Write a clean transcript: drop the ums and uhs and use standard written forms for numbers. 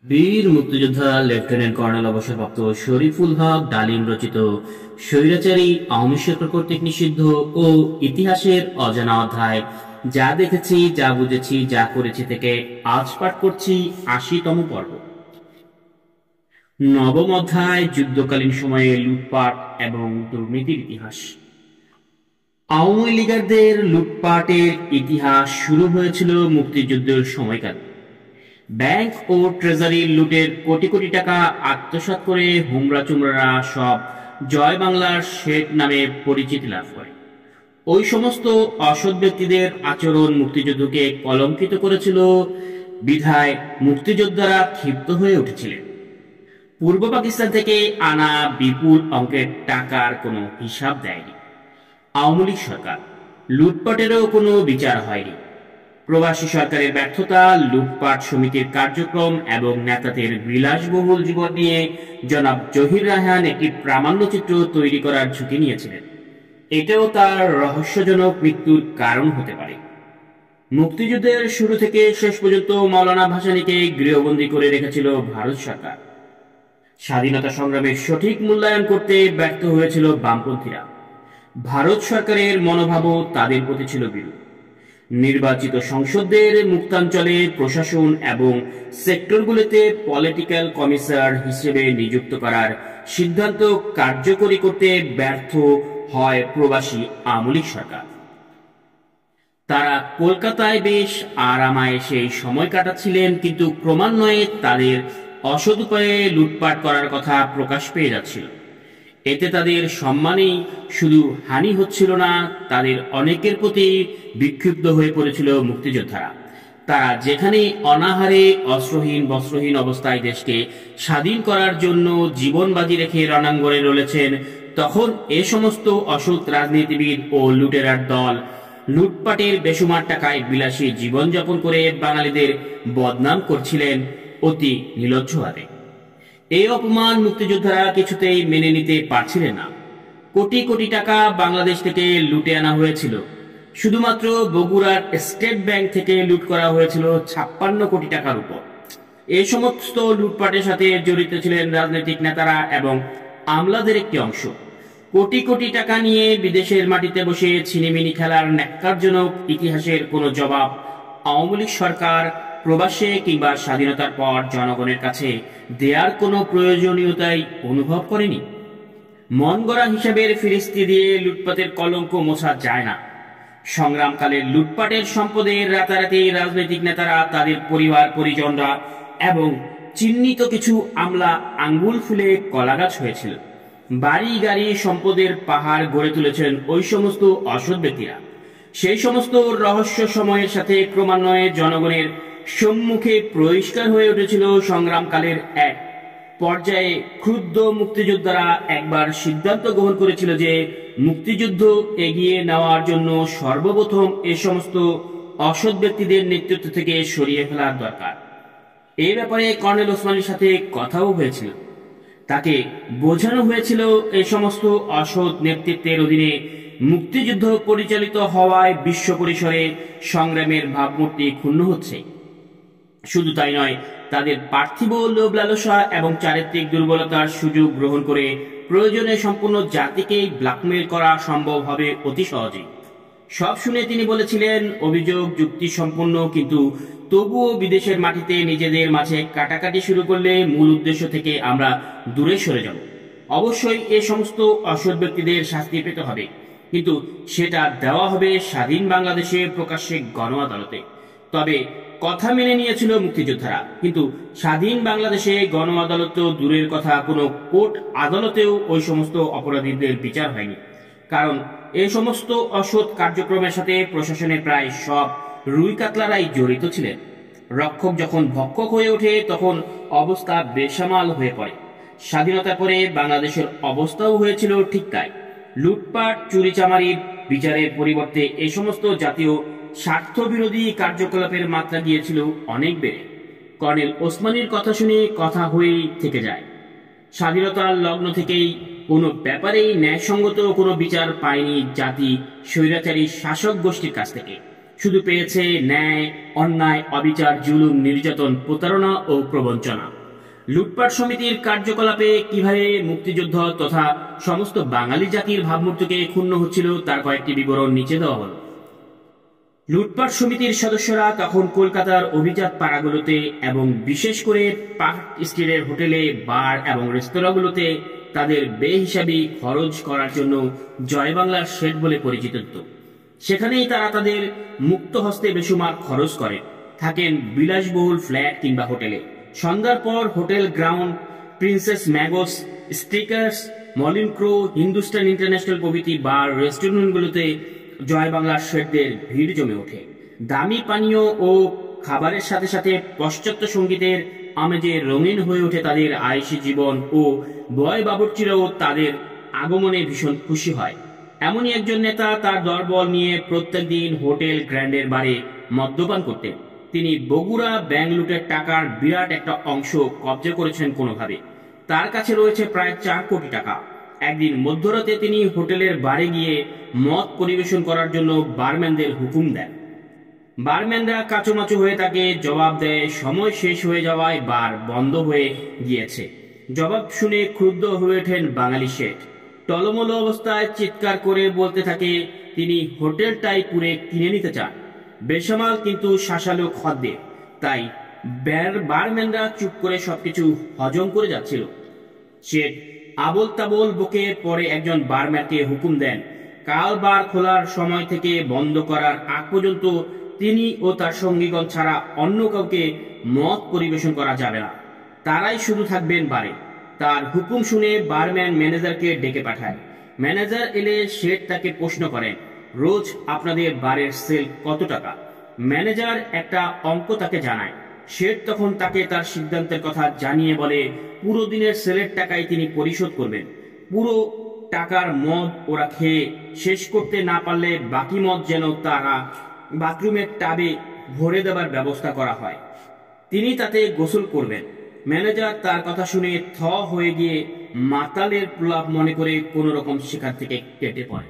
বীর মুক্তিযোদ্ধা lieutenant colonel অবসরপ্রাপ্ত শরীফুল হক ডালিম রচিত স্বৈরাচারী আওয়ামী সরকার কর্তৃক নিষিদ্ধ ও ইতিহাসের অজানা অধ্যায় যা দেখেছি, যা বুঝেছি, যা করেছি থেকে আজ পাঠ করছি ৮০তম পর্ব। নবম অধ্যায়, যুদ্ধকালীন সময়ে লুটপাট এবং দুর্নীতির ইতিহাস। আওয়ামী লীগারদের লুটপাটের ইতিহাস শুরু হয়েছিল মুক্তিযুদ্ধের সময়কালে। ব্যাংক ও ট্রেজারির লুটের কোটি কোটি টাকা আত্মসাৎ করে হুমরা চুমরারা সব জয় বাংলার শেখ নামে পরিচিতি লাভ করে। ওই সমস্ত অসৎ ব্যক্তিদের আচরণ মুক্তিযুদ্ধকে কলঙ্কিত করেছিল, বিধায় মুক্তিযোদ্ধারা ক্ষিপ্ত হয়ে উঠেছিলেন। পূর্ব পাকিস্তান থেকে আনা বিপুল অঙ্কের টাকার কোনো হিসাব দেয়নি আওয়ামী লীগ সরকার। লুটপাটেরও কোনো বিচার হয়নি। প্রবাসী সরকারের ব্যর্থতা, লুটপাট সমিতির কার্যক্রম এবং নেতাদের বিলাসবহুল জীবন নিয়ে জনাব জহির রায়হান একটি প্রামাণ্যচিত্র তৈরি করার ঝুঁকি নিয়েছিলেন। এটাও তার রহস্যজনক মৃত্যুর কারণ হতে পারে। মুক্তিযুদ্ধের শুরু থেকে শেষ পর্যন্ত মৌলানা ভাসানীকে গৃহবন্দী করে রেখেছিল ভারত সরকার। স্বাধীনতা সংগ্রামের সঠিক মূল্যায়ন করতে ব্যর্থ হয়েছিল বামপন্থীরা। ভারত সরকারের মনোভাবও তাদের প্রতি ছিল বিরূপ। নির্বাচিত সংসদদের মুক্তাঞ্চলে প্রশাসন এবং সেক্টরগুলিতে পলিটিক্যাল কমিশনার হিসেবে নিযুক্ত করার সিদ্ধান্ত কার্যকরী করতে ব্যর্থ হয় প্রবাসী আওয়ামী লীগ সরকার। তারা কলকাতায় বেশ আরামায়েশে সময় কাটাচ্ছিলেন, কিন্তু ক্রমান্বয়ে তাদের অসৎ উপায়ে লুটপাট করার কথা প্রকাশ পেয়ে যাচ্ছিল। এতে তাদের সম্মানেই শুধু হানি হচ্ছিল না, তাদের অনেকের প্রতি বিক্ষুব্ধ হয়ে পড়েছিল মুক্তিযোদ্ধারা। তারা যেখানে অনাহারে, অস্ত্রহীন, বস্ত্রহীন অবস্থায় দেশকে স্বাধীন করার জন্য জীবন বাজি রেখে রণাঙ্গনে রয়েছেন, তখন এ সমস্ত অসৎ রাজনীতিবিদ ও লুটেরার দল লুটপাটের বেসুমার টাকায় বিলাসী জীবনযাপন করে বাঙালিদের বদনাম করছিলেন অতি নির্লজ্জভাবে। এই অপমান মুক্তিযোদ্ধারা কিছুতেই মেনে নিতে পারছিলেন না। কোটি কোটি টাকা বাংলাদেশ থেকে লুটে আনা হয়েছিল। শুধুমাত্র বগুড়ার স্টেট ব্যাংক থেকে লুট করা হয়েছিল ৫৬ কোটি টাকার উপর। এই সমস্ত লুটপাটের সাথে জড়িত ছিলেন রাজনৈতিক নেতারা এবং আমলাদের একটি অংশ। কোটি কোটি টাকা নিয়ে বিদেশের মাটিতে বসে ছিনিমিনি খেলার ন্যাক্কারজনক ইতিহাসের কোনো জবাব আওয়ামী লীগ সরকার প্রবাসে কিংবা স্বাধীনতার পর জনগণের কাছে দেয়ার কোনো প্রয়োজনীয়তাই অনুভব করেনি। মন গড়া হিসাবের ফিরিস্তি দিয়ে লুটপাটের কলঙ্ক মোছা যায় না। সংগ্রামকালের লুটপাটের সম্পদের রাতারাতি রাজনৈতিক নেতারা, তাদের পরিবার পরিজনরা এবং চিহ্নিত কিছু আমলা আঙ্গুল ফুলে কলাগাছ হয়েছিল। বাড়ি গাড়ি সম্পদের পাহাড় গড়ে তুলেছেন ওই সমস্ত অসৎ ব্যক্তিরা। সেই সমস্ত রহস্য সময়ের সাথে ক্রমান্বয়ে জনগণের সম্মুখে পরিষ্কার হয়ে উঠেছিল। সংগ্রামকালের এক পর্যায়ে ক্ষুব্ধ মুক্তিযোদ্ধারা একবার সিদ্ধান্ত গ্রহণ করেছিল যে মুক্তিযুদ্ধ এগিয়ে নেওয়ার জন্য সর্বপ্রথম এ সমস্ত অসৎ ব্যক্তিদের নেতৃত্ব থেকে সরিয়ে ফেলার দরকার। এই ব্যাপারে কর্নেল ওসমানীর সাথে কথাও হয়েছিল। তাকে বোঝানো হয়েছিল এই সমস্ত অসৎ নেতৃত্বের অধীনে মুক্তিযুদ্ধ পরিচালিত হওয়ায় বিশ্ব পরিসরে সংগ্রামের ভাবমূর্তি ক্ষুণ্ণ হচ্ছে। শুধু তাই নয়, তাদের পার্থিব লোভ লালসা এবং চারিত্রিক দুর্বলতার সুযোগ গ্রহণ করে প্রয়োজনে সম্পূর্ণ জাতিকেই ব্ল্যাকমেইল করা সম্ভব হবে অতি সহজেই। সব শুনে তিনি বলেছিলেন, অভিযোগ যুক্তি সম্পূর্ণ, কিন্তু তবুও বিদেশের মাটিতে নিজেদের মাঝে কাটাকাটি শুরু করলে মূল উদ্দেশ্য থেকে আমরা দূরে সরে যাব। অবশ্যই এ সমস্ত অসৎ ব্যক্তিদের শাস্তি পেতে হবে, কিন্তু সেটা দেওয়া হবে স্বাধীন বাংলাদেশে প্রকাশ্যে গণ আদালতে। তবে কথা মেনে নিয়েছিল মুক্তিযোদ্ধারা, কিন্তু স্বাধীন বাংলাদেশে গণ আদালত তো দূরের কথা, কোনো কোর্ট আদালতেও ওই সমস্ত অপরাধীদের বিচার হয়নি। কারণ এই সমস্ত অসৎ কার্যক্রমের সাথে প্রশাসনের প্রায় সব রুই কাতলারাই জড়িত ছিলেন। রক্ষক যখন ভক্ষক হয়ে ওঠে, তখন অবস্থা বেসামাল হয়ে পড়ে। স্বাধীনতার পরে বাংলাদেশের অবস্থাও হয়েছিল ঠিক তাই। লুটপাট, চুরিচামারির বিচারের পরিবর্তে এই সমস্ত জাতীয় স্বার্থবিরোধী কার্যকলাপের মাত্রা গিয়েছিল অনেক বেড়ে। কর্নেল ওসমানীর কথা শুনে কথা হয়েই থেকে যায়। স্বাধীনতার লগ্ন থেকেই কোনো ব্যাপারেই ন্যায়সঙ্গত কোনো বিচার পায়নি জাতি স্বৈরাচারী শাসক গোষ্ঠীর কাছ থেকে। শুধু পেয়েছে ন্যায়, অন্যায়, অবিচার, জুলুম, নির্যাতন, প্রতারণা ও প্রবঞ্চনা। লুটপাট সমিতির কার্যকলাপে কিভাবে মুক্তিযুদ্ধ তথা সমস্ত বাঙালি জাতির ভাবমূর্তিকে ক্ষুণ্ণ হচ্ছিল তার কয়েকটি বিবরণ নিচে দেওয়া হল। লুটপাট সমিতির সদস্যরা তখন কলকাতার অভিজাত পাড়াগুলোতে এবং বিশেষ করে পার্ক স্ট্রিটের হোটেলে, বার এবং রেস্তোরাঁগুলোতে তাদের বেহিসাবি খরচ করার জন্য জয় বাংলার শেড বলে পরিচিত। সেখানেই তারা তাদের মুক্ত হস্তে বেসুমার খরচ করে থাকেন বিলাসবহুল ফ্ল্যাট কিংবা হোটেলে। সন্ধ্যার পর হোটেল গ্রাউন্ড, প্রিন্সেস ম্যাগোস, স্টিকার্স, মলিন ক্রো, হিন্দুস্তান ইন্টারন্যাশনাল প্রভৃতি বার রেস্টুরেন্টগুলোতে জয় বাংলার শেঠদের ভিড় জমে ওঠে। দামি পানীয় ও খাবারের সাথে সাথে পাশ্চাত্য সঙ্গীতের আমেজে রঙিন হয়ে ওঠে তাদের আয়েশি জীবন ও বয় বাবুর্চিরাও তাদের আগমনে ভীষণ খুশি হয়। এমনই একজন নেতা তার দলবল নিয়ে প্রত্যেক দিন হোটেল গ্র্যান্ডের বারে মদ্যপান করতেন। তিনি বগুড়া ব্যাংক লুটের টাকার বিরাট একটা অংশ কবজা করেছেন কোনোভাবে। তার কাছে রয়েছে প্রায় 4 কোটি টাকা। একদিন মধ্যরাতে তিনি হোটেলের বারে গিয়ে মদ পরিবেশন করার জন্য বারম্যানদের হুকুম দেন। বারম্যানরা কাচুমাচু হয়ে তাকে জবাব দেয় সময় শেষ হয়ে যাওয়ায় বার বন্ধ হয়ে গিয়েছে। জবাব শুনে ক্রুদ্ধ হয়ে ওঠেন বাঙালি শেঠ। টলমল অবস্থায় চিৎকার করে বলতে থাকে তিনি হোটেলটাই পুরে কিনে নিতে চান। বেসামাল কিন্তু শাসালো খদ্দের, তাই বারম্যানরা চুপ করে সবকিছু হজম করে যাচ্ছিল। শেঠ আবল তাবল বকে পরে একজন বারম্যানকে হুকুম দেন কাল বার খোলার সময় থেকে বন্ধ করার আগ পর্যন্ত তিনি ও তার সঙ্গীগণ ছাড়া অন্য কাউকে মদ পরিবেশন করা যাবে না। তারাই শুধু থাকবেন বারে। তার হুকুম শুনে বারম্যান ম্যানেজারকে ডেকে পাঠায়। ম্যানেজার এলে শেঠ তাকে প্রশ্ন করেন, রোজ আপনাদের বারের সেল কত টাকা? ম্যানেজার একটা অঙ্ক তাকে জানায়। শেঠ তখন তাকে তার সিদ্ধান্তের কথা জানিয়ে বলে পুরো দিনের সেলের টাকাই তিনি পরিশোধ করবেন। পুরো টাকার মদ ওরা খেয়ে শেষ করতে না পারলে বাকি মদ যেন তারা বাথরুমের টাবে ভরে দেবার ব্যবস্থা করা হয়। তিনি তাতে গোসল করবেন। ম্যানেজার তার কথা শুনে থ হয়ে গিয়ে মাতালের প্রলাপ মনে করে কোন রকম সেখান থেকে কেটে পড়ে।